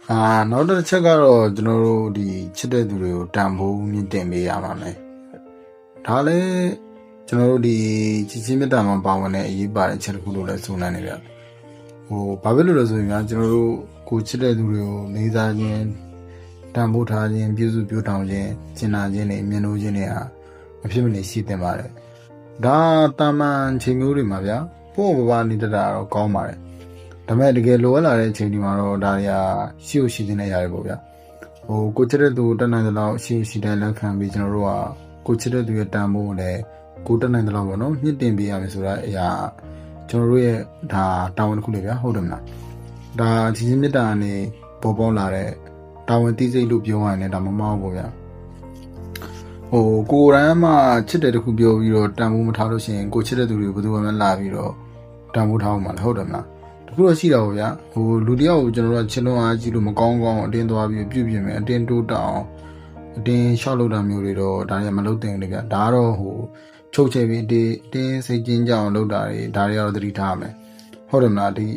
နောက်တစ်ချက်ကတော့ကျွန်တော်တို့ဒီချစ်တဲ့သူတွေကိုတန်ဖိုးမြင့်တင်ပေးရမှာမယ်ဒါလည်းကျွန်တော်တို့ဒီချစ်ချင်းမြတ်တာမှာပါဝင်တဲ့အရေးပါတဲ့ချက်တစ်ခုလို့လည်းဆိုနိုင်တယ်ဗျဘာဖြစ်လို့လဲဆိုရင်ကျွန်တော်တို့ကိုချစ်တဲ့သူတွေကိုလေးစားခြင်းတန်ဖိုးထားခြင်းပြုစုပြောင်းထောင်ခြင်းကျင်နာခြင်းတွေမြင်လို့ခြင်းတွေဟာမဖြစ်မနေရှိတင်ပါတယ်ဒါတာမန်ချိန်မျိုးတွေမှာဗျာပို့ပပနေတတ်တာတော့ကောင်းပါတယ်ဒါပေမဲ့တကယ်လိုအပ်လာတဲ့အချိန်ဒီမှာတော့ဒါတွေကရှိရှိနေရတယ်ပေါ့ဗျာကိုချစ်တဲ့သူတက်နိုင်တဲ့လောက်ရှိတဲ့လက်ခံပြီးကျွန်တော်တို့ကကိုချစ်တဲ့သူရဲ့တန်ဖိုးကိုလည်းကိုတက်နိုင်တဲ့လောက်ပေါ့နော်မြင့်တင်ပေးရမယ်ဆိုတာအရာကျွန်တော်တို့ရဲ့ဒါတာဝန်တစ်ခုလေဗျာဟုတ်တယ်မလားဒါချစ်ချင်းမြတ်တာနဲ့ပေါ်ပေါက်လာတဲ့တာဝန်သိစိတ်လို့ပြောရရင်ဒါမမောက်ဘူးဗျာကိုရမ်းမှချစ်တဲ့တခုပြောပြီးတော့တန်ဖိုးမထားလို့ရှိရင်ကိုချစ်တဲ့သူတွေဘယ်သူမှလာပြီးတော့တန်ဖိုးထားအောင်မလားဟုတ်တယ်မလားတခုတော့ရှိတာပေါ့ဗျာလူတယောက်ကိုကျွန်တော်တို့ချစ်လို့အားကြီးလို့မကောင်းကောင်းအတင်းသွားပြီးပြုပြင်မယ်အတင်းတိုးတောင်းအတင်းရှောက်လို့တာမျိုးတွေတော့ဒါတွေကမလုပ်သင့်ဘူးလေဗျာဒါကတော့ချုပ်ချယ်ပြီးတင်းစိတ်ကျဉ်းကြအောင်လုပ်တာတွေဒါတွေကတော့သတိထားမယ်ဟုတ်တယ်မလားဒ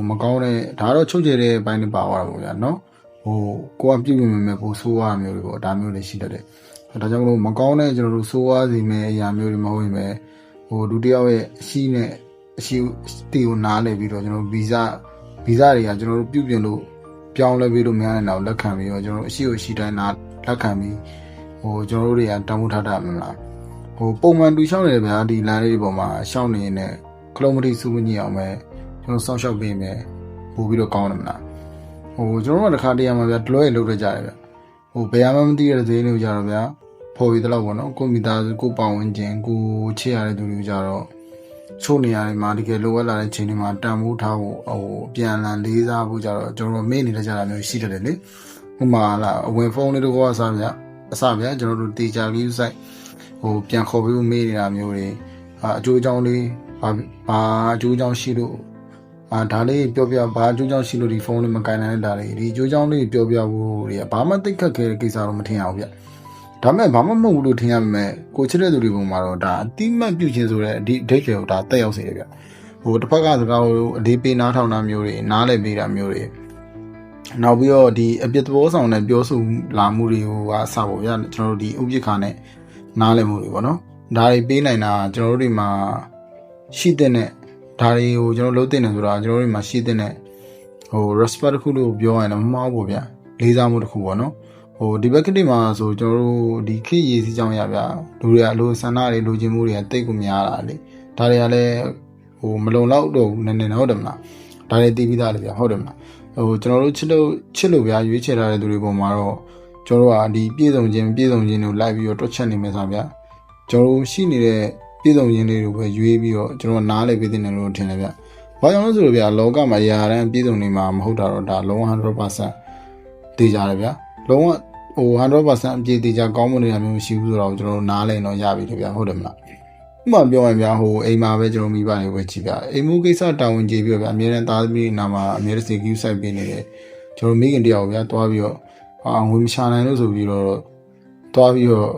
ီမကောင်းတဲ့ဒါတော့ချုပ်ချယ်တဲ့ဘိုင်းတွေပါသွားတာပေါ့ဗျာနော်ကိုကပြုပြင်မယ်ပို့ဆိုးရမျိုးတွေပေါ့ဒါမျိုးတွေရှိတတ်တယ်ဒါကြောင့်မလို့မကောင်းတဲ့ကျွန်တော်တို့ဆိုးရစီမဲ့အရာမျိုးတွေမဟုတ်ရင်ပဲဒုတိယရဲ့အရှိနဲ့အရှိတီကိုနားလည်ပြီးတော့ကျွန်တော်ဗီဇတွေကကျွန်တော်တို့ပြုပြင်လို့ပြောင်းလဲပြီးလို့များနေတာကိုလက်ခံပြီးတော့ကျွန်တော်တို့အရှိကိုအရှိတိုင်းနားလက်ခံပြီးကျွန်တော်တို့တွေကတောင်းဖို့ထားတာမလားပုံမှန်တူရှောင်းနေတယ်ဗျာဒီလမ်းလေးတွေပေါ်မှာရှောင်းနေနေကလုံးမတိစုမညစ်အောင်ပဲကျွန်တော်စောင့်ရှောက်ပေးမယ်ပို့ပြီးတော့ကောင်းတယ်မလားကျွန်တော်တို့ကတစ်ခါတည်းရမှာဗျာဒလွဲလောက်တော့ကြတယ်ဗျာဘယ်မှမသိရတဲ့သေးလေးကိုကြတော့ဗျာဖော်ပြီးတော့ပေါ့နော်ကိုမိသားစုကိုပတ်ဝန်းကျင်ကိုချစ်ရတဲ့သူတွေကိုကြတော့ချို့နေရာတွေမှာတကယ်လိုအပ်လာတဲ့ချိန်တွေမှာတန်ဖိုးထားဖို့ပြန်လည်လေးစားဖို့ကြတော့ကျွန်တော်မေ့နေတဲ့ကြတာမျိုးရှိတယ်လေဥမာလားအဝင်ဖုန်းလေးတို့ကအစားဗျာကျွန်တော်တို့တေချာ view site ပြန်ခေါ်ပြီးမေးနေတာမျိုးတွေအကျိုးအကြောင်းလေးဘာအကျိုးအကြောင်းရှိလို့ဒါလေးပြောပြဘာအကျိုးအကြောင်းရှိလို့ဒီဖုန်းလေးမကင်နိုင်တဲ့ဒါလေးဒီအကျိုးအကြောင်းလေးပြောပြဖို့တွေကဘာမှသိခက်ခဲတဲ့ကိစ္စတော့မထင်အောင်ဗျဒါမဲ့ဘာမှမဟုတ်ဘူးလို့ထင်ရမယ်ကိုချစ်တဲ့သူတွေပုံမှာတော့ဒါအတိမတ်ပြုခြင်းဆိုတဲ့အဓိပ္ပာယ်ကိုဒါတက်ရောက်စေတယ်ဗျတစ်ဖက်ကစကားကိုအလေးပေးနားထောင်တာမျိုးတွေနားလည်ပေးတာမျိုးတွေနောက်ပြီးတော့ဒီအပြစ်သဘောဆောင်တဲ့ပြောဆိုလာမှုတွေကိုအစပေါ့ဗျာကျွန်တော်တို့ဒီဥပ္ပခါနဲ့နားလည်မှုတွေပေါ့နော်ဒါတွေပေးနိုင်တာကျွန်တော်တို့တွေမှာရှိတဲ့နဲ့ဒါတွေကိုကျွန်တော်လုပ်တဲ့နေဆိုတာကျွန်တော်တို့တွေမှာရှိတဲ့နဲ့respect တစ်ခုလို့ပြောရရင်တော့မမှားဘူးဗျာလေးစားမှုတစ်ခုပေါ့နော်ဒီဘက်ကတိမှာဆိုကျွန်တော်တို့ဒီခေတ်ရည်စည်းကြောင်းရဗျာလူတွေအလိုဆန္ဒတွေလိုချင်မှုတွေကတိတ်ကိုများလာလေဒါတွေကလည်းမလုံလောက်တော့နည်းနည်းဟုတ်တယ်မလားဒါတွေတည်ပြီးသားလေဗျာဟုတ်တယ်မလားကျွန်တော်တို့ချစ်လို့ဗျာရွေးချယ်ထားတဲ့သူတွေပေါ်မှာတော့ကျွန်တော်တို့ကဒီပြည့်စုံခြင်းကိုလိုက်ပြီးတော့တွက်ချက်နေမယ်ဆိုဗျာကျွန်တော်တို့ရှိနေတဲ့ပြည့်စုံခြင်းလေးတွေပဲရွေးပြီးတော့ကျွန်တော်နားလည်ပေးတဲ့နေလို့ထင်တယ်ဗျာဘာကြောင့်လဲဆိုတော့ဗျာလောကမှာရာတန်းပြည့်စုံနေမှာမဟုတ်တာတော့ဒါလုံးဝ 100% သိကြတယ်ဗျာလုံးဝ100% အပြည့်တည်ကြကောင်းမွန်နေတာမျိုးမရှိဘူးဆိုတော့ကျွန်တော်တို့နားလည်တော့ရပြီလေဗျာဟုတ်တယ်မလားဥပမာပြောရင်ဗျာအိမ်မှာပဲကျွန်တော်မိဘတွေပဲကြည့်ဗျာအိမ်မှုကိစ္စတာဝန်ကျေပြီးတော့ဗျာအများနဲ့သားသမီးနာမှာအများစီ queue site ပေးနေတယ်ကျွန်တော်မိခင်တယောက်ဗျာတွားပြီးတော့ငွေမရှာနိုင်လို့ဆိုပြီးတော့တွားပြီးတော့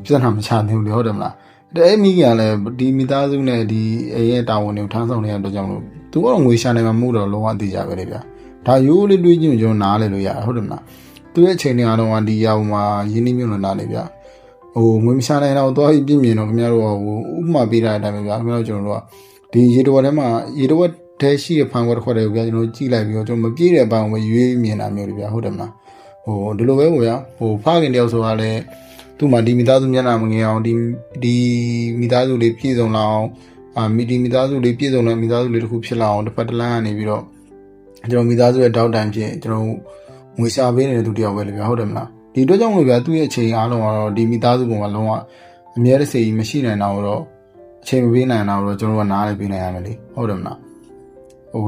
ပြဿနာမချနိုင်ဘူးလေဟုတ်တယ်မလားအဲ့မိခင်ကလည်းဒီမိသားစုနဲ့ဒီအိမ်ရဲ့တာဝန်တွေကိုထမ်းဆောင်နေတဲ့အတွက်ကြောင့်လို့သူကတော့ငွေရှာနိုင်မှာမဟုတ်တော့လုံးဝသိကြပဲလေဗျာဒါရိုးလေးတွေးကြည့်ကျွန်တော်နားလည်လို့ရတယ်ဟုတ်တယ်မလားသူရဲ့အချိန်တွေအားလုံးကဒီရာပေါ်မှာရင်းနှီးမြှုပ်နှံလာနေဗျာငွေမရှာနိုင်တော့သွားပြီးပြင်မြင်တော့ခင်ဗျားတို့ဥပမာပေးတဲ့အတိုင်းပဲဗျာခင်ဗျားတို့ကျွန်တော်တို့ကဒီရေတဝက်ထဲမှာရေတဝက်ထဲရှိတဲ့ဖန်ခွက်တစ်ခွက်တွေကိုဗျာကျွန်တော်ကြည့်လိုက်ပြီးတော့ကျွန်တော်မပြေးတဲ့အပိုင်းကိုပဲရွေးမြင်တာမျိုးတွေဗျာဟုတ်တယ်မလားဒီလိုပဲပေါ့ဗျာဖခင်တယောက်ဆိုတာလည်းသူ့မှာဒီမိသားစုမျက်နှာမငယ်အောင်ဒီမိသားစုလေးပြည့်စုံလာအောင်ဒီမိသားစုလေးပြည့်စုံတဲ့မိသားစုလေးတစ်ခုဖြစ်လာအောင်တစ်ဖက်တစ်လမ်းကနေပြီးတော့ကျွန်တော်မိသားစုရဲ့တောက်တန်ဖြစ်ကျွန်တော်ငွေရှာပေးနေတဲ့သူတယောက်ပဲလေဗျာဟုတ်တယ်မလားဒီအတွက်ကြောင့်လို့ဗျာသူ့ရဲ့အချိန်အားလုံးကတော့ဒီမိသားစုပုံမှာလုံးဝအမြဲတစေကြီးမရှိနိုင်တော့တော့အချိန်မပေးနိုင်တော့ကျွန်တော်ကနားလည်းပေးနိုင်ရမယ်လေဟုတ်တယ်မလာ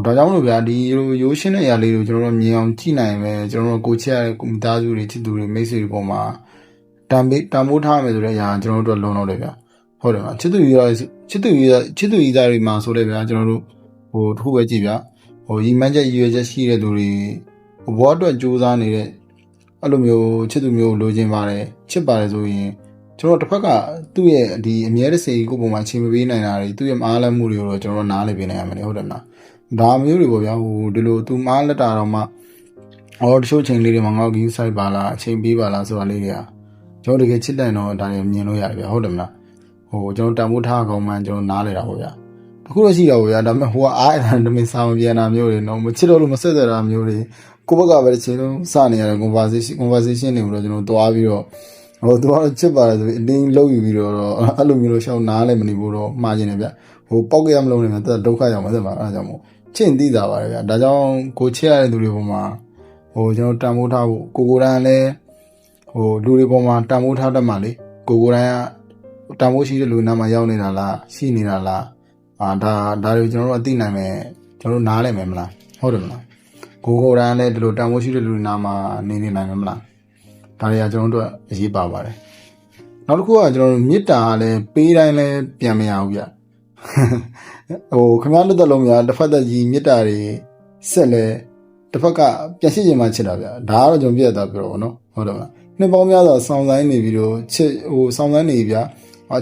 းဒါကြောင့်လို့ဗျာဒီရိုးရှင်းတဲ့အရာလေးကိုကျွန်တော်တို့မြင်အောင်ကြည့်နိုင်မယ်ကျွန်တော်တို့ကိုချစ်ရတဲ့မိသားစုတွေချစ်သူတွေမိတ်ဆွေတွေပုံမှာတန်ဖိုးထားမယ်ဆိုတဲ့အရာကျွန်တော်တို့လုံတော့တယ်ဗျာဟုတ်တယ်မလားချစ်သူကြီးသားတွေမှာဆိုလေဗျာကျွန်တော်တို့တစ်ခုပဲကြည့်ဗျာရည်မှန်းချက်ရည်ရွယ်ချက်ရှိတဲ့သူတွေဘဝအတွက်ကြိုးစားနေတဲ့အဲ့လိုမျိုးချစ်သူမျိုးလိုချင်ပါတယ်ချစ်ပါတယ်ဆိုရင်ကျွန်တော်တစ်ဖက်ကသူ့ရဲ့ဒီအမြဲတစေကိုပုံမှန်ချိန်မပေးနိုင်တာတွေသူ့ရဲ့အားလမှုတွေကိုတော့ကျွန်တော်နားလည်ပေးနိုင်ရမယ်ဟုတ်တယ်မလားဒါမျိုးတွေပေါ့ဗျာဒီလိုသူမားလက်တာတော့မှ တချို့ချိန်လေးတွေမှာငေါ့ကယူဆိုင်ပါလားအချိန်ပေးပါလားဆိုတာလေးတွေကကျွန်တော်တကယ်ချစ်တယ်တော့ဒါတွေမြင်လို့ရတယ်ဗျဟုတ်တယ်မလားကျွန်တော်တန်ဖိုးထားကောင်းမှကျွန်တော်နားလေတာပေါ့ဗျတခုတော့ရှိတာပေါ့ဗျာဒါပေမဲ့ဟိုကအားရတာတမင်စာမပြန်တာမျိုးတွေနော်မချစ်တော့လို့မဆက်သက်တာမျိုးတွေကိုဘက်ကပဲတစ်ချိန်လုံးစနေရတဲ့ conversation တွေကိုတော့ကျွန်တော်တွားပြီးတော့သူကတော့ချစ်ပါတယ်ဆိုပြီးအတင်းလှုပ်ယူပြီးတော့အဲ့လိုမျိုးလို့ရှောင်းနားလည်းမနေဘူးတော့မှားခြင်းတယ်ဗျပေါက်ကြရမလို့နေမှာတက်ဒုက္ခရောက်မှာစက်ပါအဲ့ဒါကြောင့်မို့ချင့်သိတာပါတယ်ဗျဒါကြောင့်ကိုချစ်ရတဲ့သူတွေပေါ်မှာကျွန်တော်တန်ဖိုးထားဖို့ကိုတိုင်းလည်းလူတွေပေါ်မှာတန်ဖိုးထားတတ်မှလေကိုတိုင်းကတန်ဖိုးရှိတဲ့လူနားမှာရောက်နေတာလားရှိနေတာလားဒါတွေကျွန်တော်တို့အသိနိုင်မယ်ကျွန်တော်တို့နားလည်မယ်မလားဟုတ်တယ်မလားကိုတိုင်းလည်းဒီလိုတန်ဖိုးရှိတဲ့လူနားမှာနေနိုင်မယ်မလားဒါတွေကကျွန်တော်တို့အရေးပါပါတယ်နောက်တစ်ခုကကျွန်တော်တို့မေတ္တာကလည်းပေးတိုင်းလည်းပြန်မရဘူးဗျခင်ဗျားလက်သက်လုံးများတစ်ဖက်သက်ကြီးမေတ္တာတွေဆက်လဲတစ်ဖက်ကပြန်ရှိခြင်းမှချစ်တာဗျဒါကတော့ကျွန်တော်ပြည့်တာပြောတော့ဗောနော်ဟုတ်တယ်မလားနှစ်ပေါင်းများစွာဆောင်းဆိုင်နေပြီးတော့ချစ်ဆောင်းဆိုင်နေဗ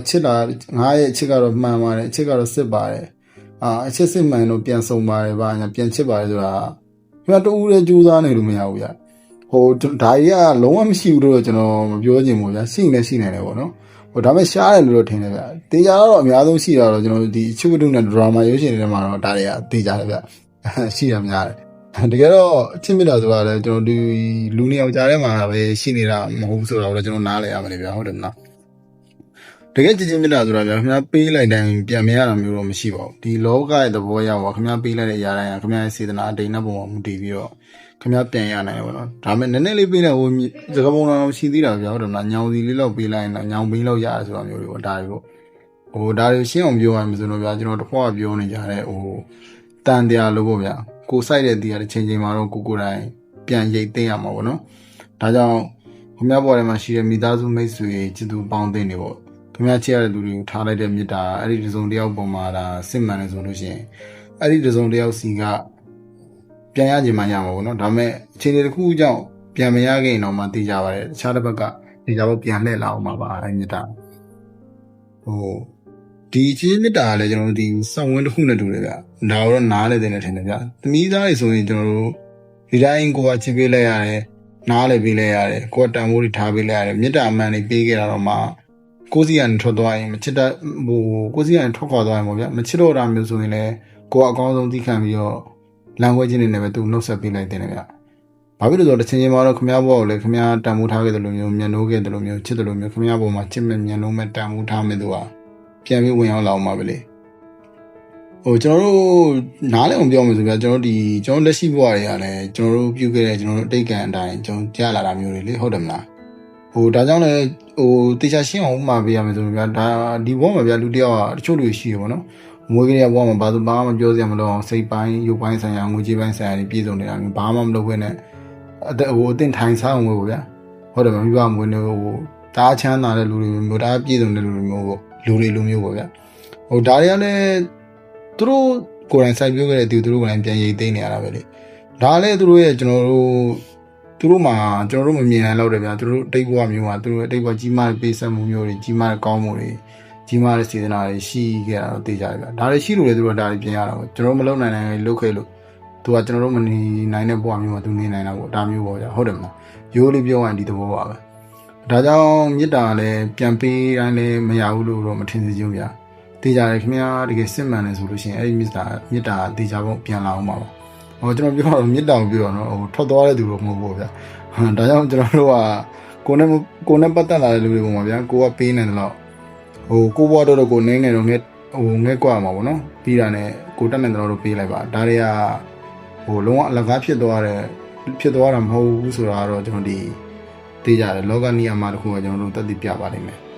ျချစ်တာငါရဲ့အချစ်ကတော့မှန်ပါတယ်အချစ်ကတော့စစ်ပါတယ်အချစ်စစ်မှန်တော့ပြန်ဆုံးပါတယ်ဗျညာပြန်ချစ်ပါတယ်ဆိုတာခင်ဗျားတူးရဲကြိုးစားနေလို့မရဘူးဗျဒါကြီးကလုံးဝမရှိဘူးလို့ကျွန်တော်မပြောချင်ဘူးဗျရှိနေရှိနေတယ်ဗောနော်ဒါပေမဲ့ရှားတယ်လို့တော့ထင်တယ်ဗျတေချာတော့အများဆုံးရှိတာတော့ကျွန်တော်ဒီအချစ်ဝတ္ထုနဲ့ဒရာမာရုပ်ရှင်တွေထဲမှာတော့ဒါတွေကတေချာတယ်ဗျရှိတာများတယ်တကယ်တော့အချစ်မြတ်တာဆိုတာလည်းကျွန်တော်ဒီလူနှစ်ယောက်ကြားထဲမှာပဲရှိနေတာမဟုတ်ဘူးဆိုတော့ကျွန်တော်နားလည်ရမယ်ဗျဟုတ်တယ်မလားတကယ်ချစ်ချင်းမြတ်တာဆိုတာဗျခင်ဗျားပေးလိုက်တိုင်းပြန်မရတာမျိုးတော့မရှိပါဘူးဒီလောကရဲ့သဘောရောက်ပါခင်ဗျားပေးလိုက်တဲ့အရာတိုင်းခင်ဗျားရဲ့စေတနာအတိတ်နဲ့ပုံမှာမူတည်ပြီးတော့ခင်ဗျားပြန်ရနိုင်တယ်ပေါ့နော်ဒါပေမဲ့နည်းနည်းလေးပေးလိုက်စကားပုံတော်ရှိသေးတာဗျဟုတ်တယ်မလားညောင်စီလေးလောက်ပေးလိုက်ရင်ညောင်ပေးလောက်ရတယ်ဆိုတာမျိုးတွေပေါ့ဒါတွေဒါတွေရှင်းအောင်ပြောရမယ်ဆိုတော့ဗျကျွန်တော်တစ်ခွာပြောနေကြတဲ့တန်တရားလို့ပေါ့ဗျကိုစိုက်တဲ့တရားတစ်ချိန်မှာတော့ကိုတိုင်းပြန်ရိတ်သိမ်းရမှာပေါ့နော်ဒါကြောင့်ခင်ဗျားပေါ်ထဲမှာရှိတဲ့မိသားစုမိတ်ဆွေချစ်သူပေါင်းသိနေပေါ့ခင်ဗျားချစ်ရတဲ့လူတွေကိုထားလိုက်တဲ့မေတ္တာအဲ့ဒီတစ်စုံတစ်ယောက်ပေါ်မှာဒါစစ်မှန်တယ်ဆိုလို့ရှိရင်အဲ့ဒီတစ်စုံတစ်ယောက်စီကပြန်ရခြင်းမှရမှာပေါ့နော်ဒါပေမဲ့အခြေအနေတစ်ခုကြောင့်ပြန်မရခင်တော့မှသိကြပါတယ်တခြားတစ်ဘက်ကဒီကြောင့်ပြန်လှည့်လာအောင်ပါအဲ့မေတ္တာဒီချင်းမေတ္တာကလည်းကျွန်တော်တို့ဒီစောင့်ဝန်းတစ်ခုနဲ့တူတယ်ဗျဒါတော့နားလေတဲ့နဲ့ထင်တယ်ဗျသမီးသားတွေဆိုရင်ကျွန်တော်တို့ဒီတိုင်းကိုကချစ်ပေးလိုက်ရတယ်နားလေပေးလိုက်ရတယ်ကိုကတန်ဖိုးတွေထားပေးလိုက်ရတယ်မေတ္တာအမှန်တွေပေးခဲ့တာတော့မှကိုစီကနေထွက်သွားရင်မချစ်တတ်ကိုစီကနေထွက်ခွာသွားရင်ပေါ့ဗျမချစ်တော့တာမျိုးဆိုရင်လည်းကိုကအကောင်းဆုံးသိခံပြီးတော့လမ်းခွဲခြင်းတွေနဲ့ပဲသူနှုတ်ဆက်ပေးလိုက်တယ်ဗျဘာဖြစ်လို့ဆိုတော့တစ်ချိန်ချင်းမှာတော့ခမ ्या ဘောကိုလည်းခမ ्या တန်ဖိုးထားခဲ့တယ်လို့မျိုးမျက်နှိုးခဲ့တယ်လို့မျိုးချစ်တယ်လို့မျိုးခမ ्या ဘောမှာချစ်မဲ့မျက်နှိုးမဲ့တန်ဖိုးထားမဲ့သူကပြန်ပြီးဝင်ရောက်လာအောင်ပါပဲလေကျွန်တော်တို့နားလည်အောင်ပြောမယ်ဆိုပြကျွန်တော်လက်ရှိဘဝတွေကလည်းကျွန်တော်တို့ပြုခဲ့တဲ့ကျွန်တော်တို့အတိတ်ကံအတိုင်းကျွန်တော်ကြားလာတာမျိုးတွေလေဟုတ်တယ်မလားဒါကြောင့်လည်းတေချာရှင်းအောင်မှာပေးရမယ်ဆိုတော့ဒါဒီဘဝမှာဗျလူတယောက်ကတချို့လူရှိရပါတော့မွေးကလေးဘဝမှာဘာလို့ဘာမှမပြောစရာမလိုအောင်စိတ်ပိုင်းရုပ်ပိုင်းဆိုင်ရာငွေကြေးပိုင်းဆိုင်ရာတွေပြည့်စုံနေတာမျိုးဘာမှမလုပ်ဘဲနဲ့အတင်ထိုင်စားအောင်ပေါ့ဗျာဟုတ်တယ်မမိဘမွေးနေတားချမ်းသာတဲ့လူတွေမျိုးတားပြည့်စုံတဲ့လူတွေမျိုးပေါ့လူတွေလိုမျိုးပေါ့ဗျာဒါတွေကလည်းသူတို့ကိုယ်တိုင်စိုက်ပျိုးခဲ့တဲ့သူတို့ကိုယ်တိုင်ပြန်ရိတ်သိမ်းနေရတာပဲလေဒါလည်းသူတို့ရဲ့ကျွန်တော်တို့မှာကျွန်တော်တို့မမြင်နိုင်တော့တယ်ဗျာသူတို့အတိတ်ဘဝမျိုးမှာသူတို့အတိတ်ဘဝကြီးမားတဲ့ပေးဆက်မှုမျိုးတွေကြီးမားတဲ့ကောင်းမှုတွေကြီးမားတဲ့စေတနာတွေရှိခဲ့တာတော့သိကြတယ်ဗျာဒါတွေရှိလို့လေသူတို့ဒါတွေပြင်ရတာပေါ့ကျွန်တော်မလုပ်နိုင်လုပ်ခဲ့လို့သူကကျွန်တော်တို့မနေနိုင်တဲ့ဘဝမျိုးမှာသူနေနိုင်တာပေါ့ဒါမျိုးပေါ့ဗျာဟုတ်တယ်မလားရိုးလေးပြောရင်ဒီသဘောပါပဲဒါကြောင့်မေတ္တာလည်းပြန်ပေးတိုင်းလည်းမရဘူးလို့တော့မထင်စေချင်ဘူးဗျာတေချာတယ်ခင်ဗျားတကယ်စစ်မှန်တယ်ဆိုလို့ရှိရင်အဲ့ဒီမေတ္တာတေချာပုံပြန်လာအောင်ပါကျွန်တော်ပြောတော့မေတ္တာကိုပြောတော့နော်ထွက်သွားတဲ့သူတော့မဟုတ်ဘူးဗျာဒါကြောင့်ကျွန်တော်တို့ကကိုနဲ့ပတ်သက်လာတဲ့လူတွေပုံမှာဗျာကိုကပေးနေတယ်လို့ကိုဘွားတော့ကိုနေငယ်တော့ငဲကွာမှာပေါ့နော်ပြီးတာနဲ့ကိုတက်နေတယ်တော့ပေးလိုက်ပါဒါတွေကလုံးဝအလကားဖြစ်သွားတာမဟုတ်ဘူးဆိုတာတော့ကျွန်တော်ဒီသိကြတယ်လောကနီယာမှာတခုကကျွန်တော်တို့တက်တည်ပြပါလိမ့်မယ်